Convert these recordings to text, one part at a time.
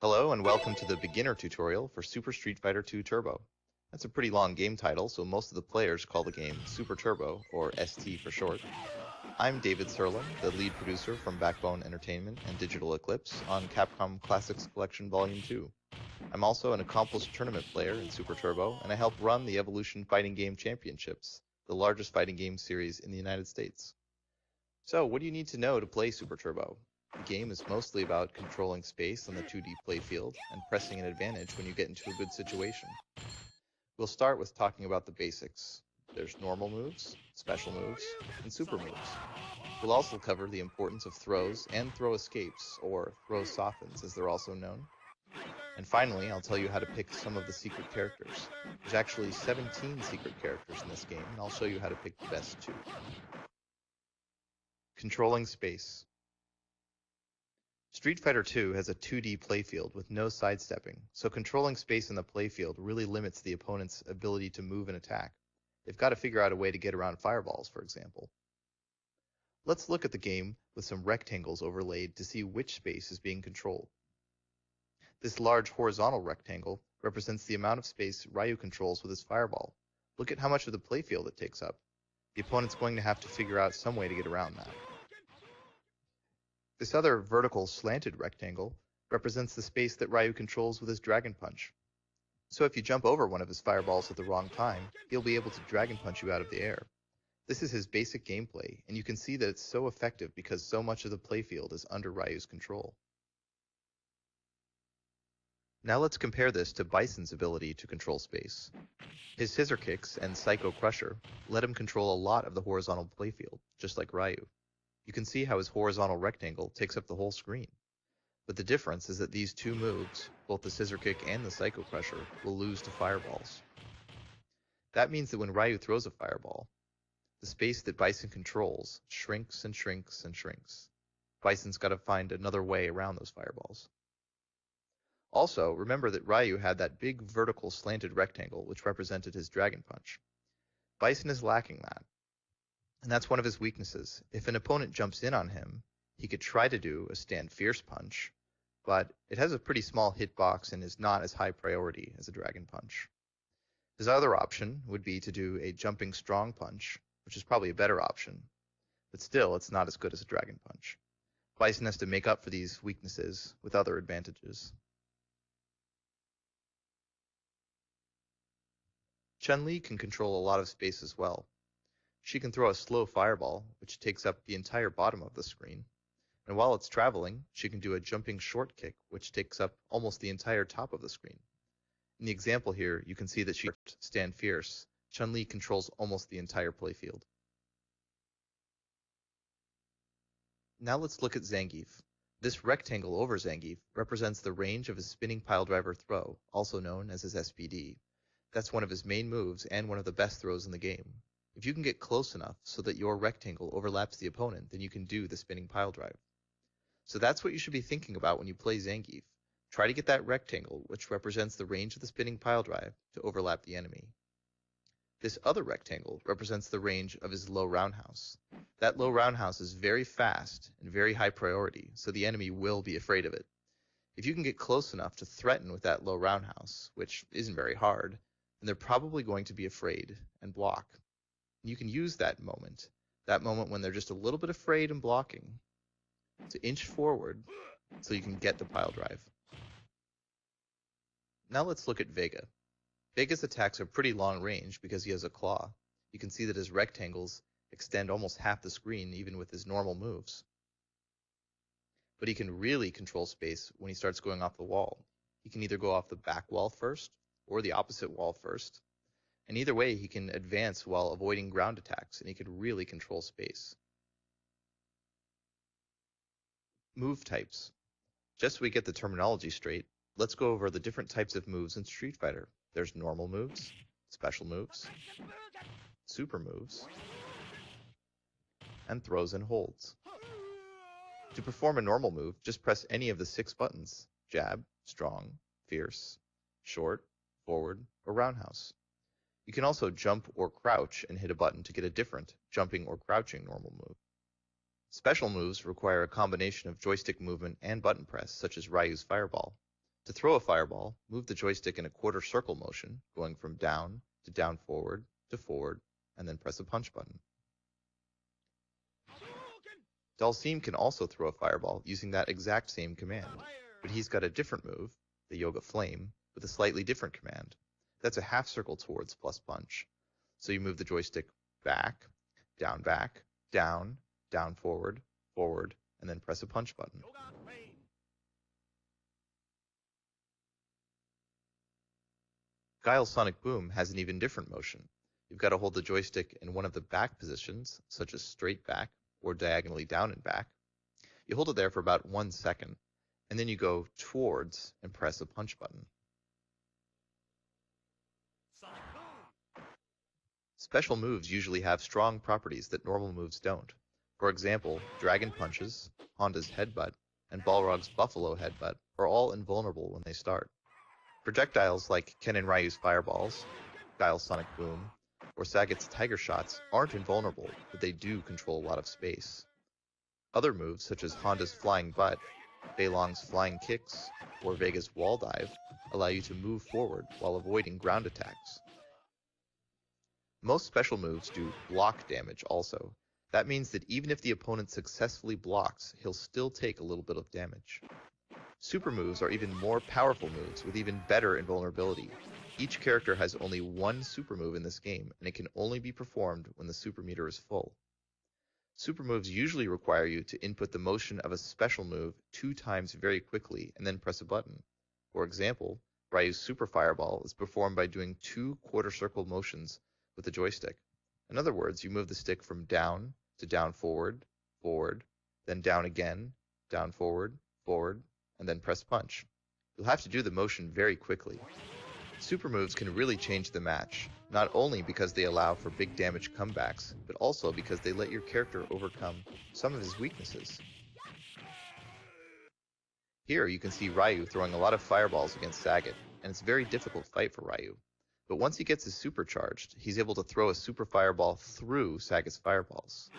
Hello and welcome to the beginner tutorial for Super Street Fighter 2 Turbo. That's a pretty long game title, so most of the players call the game Super Turbo, or ST for short. I'm David Serlin, the lead producer from Backbone Entertainment and Digital Eclipse on Capcom Classics Collection Volume 2. I'm also an accomplished tournament player in Super Turbo, and I help run the Evolution Fighting Game Championships, the largest fighting game series in the United States. So, what do you need to know to play Super Turbo? The game is mostly about controlling space on the 2D playfield and pressing an advantage when you get into a good situation. We'll start with talking about the basics. There's normal moves, special moves, and super moves. We'll also cover the importance of throws and throw escapes, or throw softens as they're also known. And finally, I'll tell you how to pick some of the secret characters. There's actually 17 secret characters in this game, and I'll show you how to pick the best 2. Controlling space. Street Fighter 2 has a 2D playfield with no sidestepping, so controlling space in the playfield really limits the opponent's ability to move and attack. They've got to figure out a way to get around fireballs, for example. Let's look at the game with some rectangles overlaid to see which space is being controlled. This large horizontal rectangle represents the amount of space Ryu controls with his fireball. Look at how much of the playfield it takes up. The opponent's going to have to figure out some way to get around that. This other vertical slanted rectangle represents the space that Ryu controls with his Dragon Punch. So if you jump over one of his fireballs at the wrong time, he'll be able to Dragon Punch you out of the air. This is his basic gameplay, and you can see that it's so effective because so much of the playfield is under Ryu's control. Now let's compare this to Bison's ability to control space. His scissor kicks and Psycho Crusher let him control a lot of the horizontal playfield, just like Ryu. You can see how his horizontal rectangle takes up the whole screen. But the difference is that these 2 moves, both the scissor kick and the Psycho Crusher, will lose to fireballs. That means that when Ryu throws a fireball, the space that Bison controls shrinks and shrinks and shrinks. Bison's got to find another way around those fireballs. Also, remember that Ryu had that big vertical slanted rectangle which represented his Dragon Punch. Bison is lacking that. And that's one of his weaknesses. If an opponent jumps in on him, he could try to do a Stand Fierce punch, but it has a pretty small hitbox and is not as high priority as a Dragon Punch. His other option would be to do a Jumping Strong Punch, which is probably a better option, but still it's not as good as a Dragon Punch. Bison has to make up for these weaknesses with other advantages. Chun-Li can control a lot of space as well. She can throw a slow fireball, which takes up the entire bottom of the screen. And while it's traveling, she can do a jumping short kick, which takes up almost the entire top of the screen. In the example here, you can see that she Stand Fierce. Chun-Li controls almost the entire playfield. Now let's look at Zangief. This rectangle over Zangief represents the range of his spinning piledriver throw, also known as his SPD. That's one of his main moves and one of the best throws in the game. If you can get close enough so that your rectangle overlaps the opponent, then you can do the spinning pile drive. So that's what you should be thinking about when you play Zangief. Try to get that rectangle, which represents the range of the spinning pile drive, to overlap the enemy. This other rectangle represents the range of his low roundhouse. That low roundhouse is very fast and very high priority, so the enemy will be afraid of it. If you can get close enough to threaten with that low roundhouse, which isn't very hard, then they're probably going to be afraid and block. You can use that moment when they're just a little bit afraid and blocking, to inch forward so you can get the pile drive. Now let's look at Vega. Vega's attacks are pretty long range because he has a claw. You can see that his rectangles extend almost half the screen even with his normal moves. But he can really control space when he starts going off the wall. He can either go off the back wall first or the opposite wall first. And either way, he can advance while avoiding ground attacks, and he can really control space. Move types. Just so we get the terminology straight, let's go over the different types of moves in Street Fighter. There's normal moves, special moves, super moves, and throws and holds. To perform a normal move, just press any of the 6 buttons: jab, strong, fierce, short, forward, or roundhouse. You can also jump or crouch and hit a button to get a different jumping or crouching normal move. Special moves require a combination of joystick movement and button press, such as Ryu's Fireball. To throw a fireball, move the joystick in a quarter circle motion, going from down to down forward to forward, and then press a punch button. Dhalsim can also throw a fireball using that exact same command, but he's got a different move, the Yoga Flame, with a slightly different command. That's a half circle towards plus punch. So you move the joystick back, down, down forward, forward, and then press a punch button. Guile's Sonic Boom has an even different motion. You've got to hold the joystick in one of the back positions, such as straight back or diagonally down and back. You hold it there for about 1 second, and then you go towards and press a punch button. Special moves usually have strong properties that normal moves don't. For example, Dragon Punches, Honda's Headbutt, and Balrog's Buffalo Headbutt are all invulnerable when they start. Projectiles like Ken and Ryu's Fireballs, Guile's Sonic Boom, or Sagat's Tiger Shots aren't invulnerable, but they do control a lot of space. Other moves such as Honda's Flying Butt, Bei Long's Flying Kicks, or Vega's Wall Dive allow you to move forward while avoiding ground attacks. Most special moves do block damage also. That means that even if the opponent successfully blocks, he'll still take a little bit of damage. Super moves are even more powerful moves with even better invulnerability. Each character has only one super move in this game, and it can only be performed when the super meter is full. Super moves usually require you to input the motion of a special move 2 times very quickly and then press a button. For example, Ryu's Super Fireball is performed by doing 2 quarter circle motions with the joystick. In other words, you move the stick from down to down forward, forward, then down again, down forward, forward, and then press punch. You'll have to do the motion very quickly. Super moves can really change the match, not only because they allow for big damage comebacks, but also because they let your character overcome some of his weaknesses. Here you can see Ryu throwing a lot of fireballs against Sagat, and it's a very difficult fight for Ryu. But once he gets his super charged, he's able to throw a super fireball through Sagat's fireballs.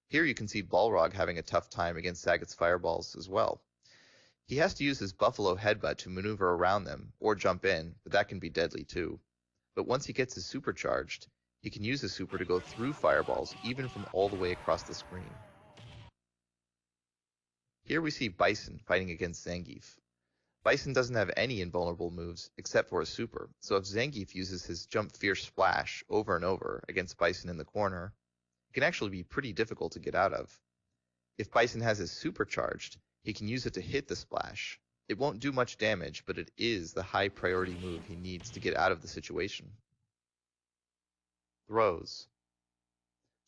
Here you can see Balrog having a tough time against Sagat's fireballs as well. He has to use his Buffalo Headbutt to maneuver around them, or jump in, but that can be deadly too. But once he gets his super charged, he can use his super to go through fireballs, even from all the way across the screen. Here we see Bison fighting against Zangief. Bison doesn't have any invulnerable moves except for a super, so if Zangief uses his Jump Fierce Splash over and over against Bison in the corner, it can actually be pretty difficult to get out of. If Bison has his super charged, he can use it to hit the splash. It won't do much damage, but it is the high priority move he needs to get out of the situation. Throws.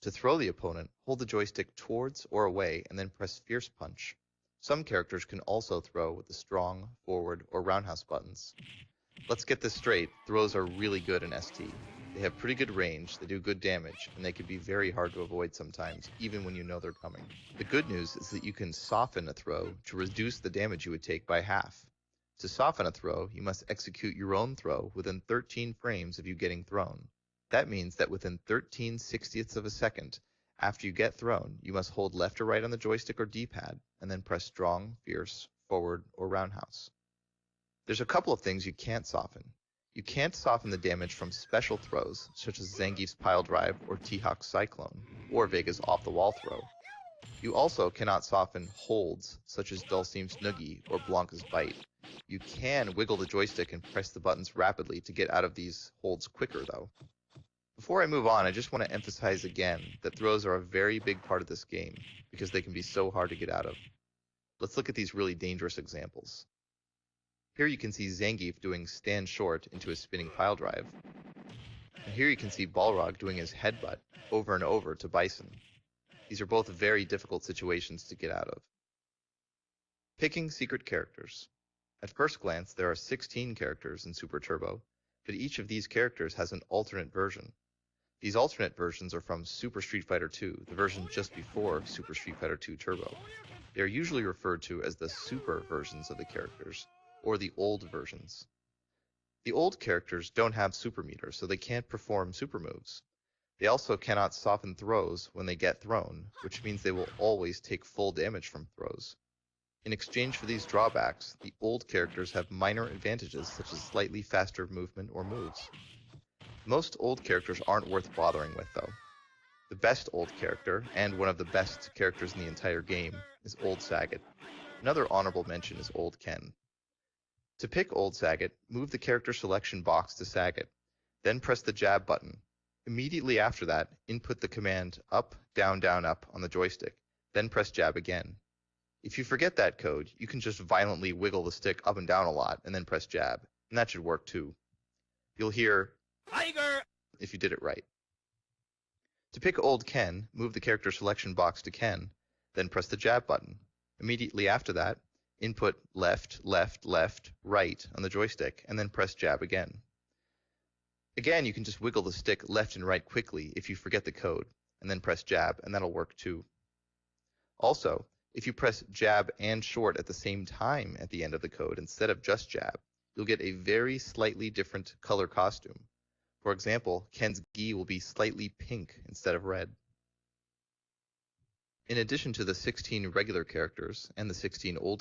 To throw the opponent, hold the joystick towards or away and then press Fierce Punch. Some characters can also throw with the strong, forward, or roundhouse buttons. Let's get this straight, throws are really good in ST. They have pretty good range, they do good damage, and they can be very hard to avoid sometimes, even when you know they're coming. The good news is that you can soften a throw to reduce the damage you would take by half. To soften a throw, you must execute your own throw within 13 frames of you getting thrown. That means that within 13/60ths of a second, after you get thrown, you must hold left or right on the joystick or D-pad, and then press strong, fierce, forward, or roundhouse. There's a couple of things you can't soften. You can't soften the damage from special throws, such as Zangief's Pile Drive or T-Hawk's Cyclone, or Vega's off-the-wall throw. You also cannot soften holds, such as Dhalsim's Noogie or Blanca's Bite. You can wiggle the joystick and press the buttons rapidly to get out of these holds quicker, though. Before I move on, I just want to emphasize again that throws are a very big part of this game, because they can be so hard to get out of. Let's look at these really dangerous examples. Here you can see Zangief doing stand short into a spinning pile drive. And here you can see Balrog doing his headbutt over and over to Bison. These are both very difficult situations to get out of. Picking secret characters. At first glance, there are 16 characters in Super Turbo, but each of these characters has an alternate version. These alternate versions are from Super Street Fighter II, the version just before Super Street Fighter II Turbo. They are usually referred to as the super versions of the characters, or the old versions. The old characters don't have super meters, so they can't perform super moves. They also cannot soften throws when they get thrown, which means they will always take full damage from throws. In exchange for these drawbacks, the old characters have minor advantages such as slightly faster movement or moves. Most old characters aren't worth bothering with though. The best old character, and one of the best characters in the entire game, is Old Sagat. Another honorable mention is Old Ken. To pick Old Sagat, move the character selection box to Sagat, then press the jab button. Immediately after that, input the command up, down, down, up on the joystick, then press jab again. If you forget that code, you can just violently wiggle the stick up and down a lot and then press jab, and that should work too. You'll hear Tiger if you did it right. To pick Old Ken, move the character selection box to Ken, then press the jab button. Immediately after that, input left, left, left, right on the joystick, and then press jab again. Again, you can just wiggle the stick left and right quickly if you forget the code, and then press jab, and that'll work too. Also, if you press jab and short at the same time at the end of the code instead of just jab, you'll get a very slightly different color costume. For example, Ken's gi will be slightly pink instead of red. In addition to the 16 regular characters and the 16 old